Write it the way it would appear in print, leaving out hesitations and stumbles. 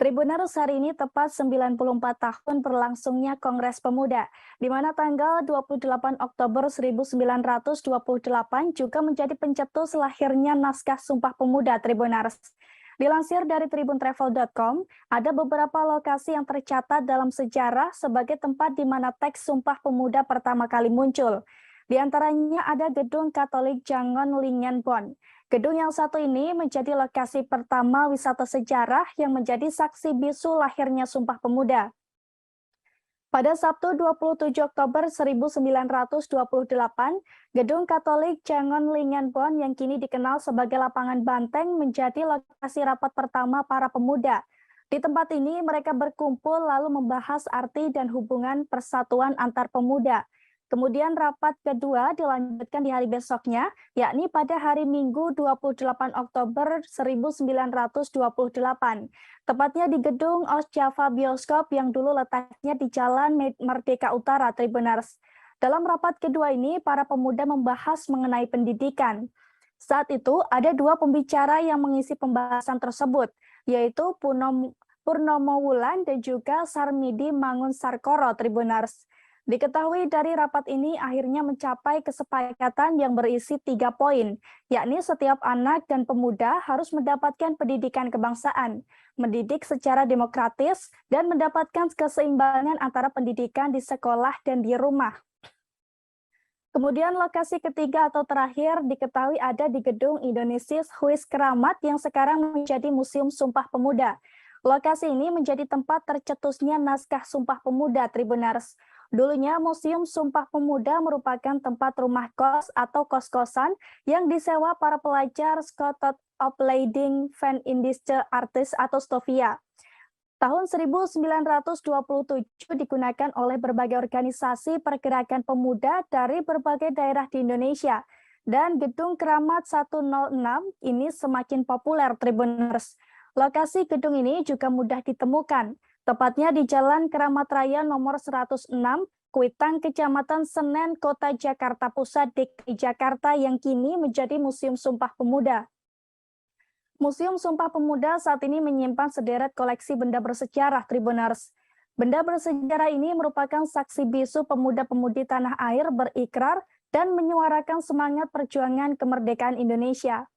Tribuners, hari ini tepat 94 tahun berlangsungnya Kongres Pemuda, di mana tanggal 28 Oktober 1928 juga menjadi pencetus lahirnya naskah Sumpah Pemuda Tribuners. Dilansir dari tribuntravel.com, ada beberapa lokasi yang tercatat dalam sejarah sebagai tempat di mana teks Sumpah Pemuda pertama kali muncul. Di antaranya ada Gedung Katolik Jangon Lingenbon. Gedung yang satu ini menjadi lokasi pertama wisata sejarah yang menjadi saksi bisu lahirnya Sumpah Pemuda. Pada Sabtu 27 Oktober 1928, Gedung Katolik Jangon Lingenbon yang kini dikenal sebagai Lapangan Banteng menjadi lokasi rapat pertama para pemuda. Di tempat ini mereka berkumpul lalu membahas arti dan hubungan persatuan antar pemuda. Kemudian rapat kedua dilanjutkan di hari besoknya, yakni pada hari Minggu 28 Oktober 1928, tepatnya di gedung Osjava Bioskop yang dulu letaknya di Jalan Merdeka Utara, Tribuners. Dalam rapat kedua ini, para pemuda membahas mengenai pendidikan. Saat itu, ada dua pembicara yang mengisi pembahasan tersebut, yaitu Purnomo Wulan dan juga Sarmidi Mangun Sarkoro, Tribuners. Diketahui dari rapat ini akhirnya mencapai kesepakatan yang berisi 3 poin, yakni setiap anak dan pemuda harus mendapatkan pendidikan kebangsaan, mendidik secara demokratis, dan mendapatkan keseimbangan antara pendidikan di sekolah dan di rumah. Kemudian lokasi ketiga atau terakhir diketahui ada di Gedung Indonesius Huis Keramat yang sekarang menjadi Museum Sumpah Pemuda. Lokasi ini menjadi tempat tercetusnya naskah Sumpah Pemuda Tribuners. Dulunya Museum Sumpah Pemuda merupakan tempat rumah kos atau kos-kosan yang disewa para pelajar Scotland Opleiding van Indische Artis atau Stovia. Tahun 1927 digunakan oleh berbagai organisasi pergerakan pemuda dari berbagai daerah di Indonesia. Dan Gedung Keramat 106 ini semakin populer, Tribuners. Lokasi gedung ini juga mudah ditemukan, tepatnya di Jalan Keramat Raya nomor 106, Kuitang, Kecamatan Senen, Kota Jakarta Pusat, DKI Jakarta yang kini menjadi Museum Sumpah Pemuda. Museum Sumpah Pemuda saat ini menyimpan sederet koleksi benda bersejarah, Tribuners. Benda bersejarah ini merupakan saksi bisu pemuda-pemudi tanah air berikrar dan menyuarakan semangat perjuangan kemerdekaan Indonesia.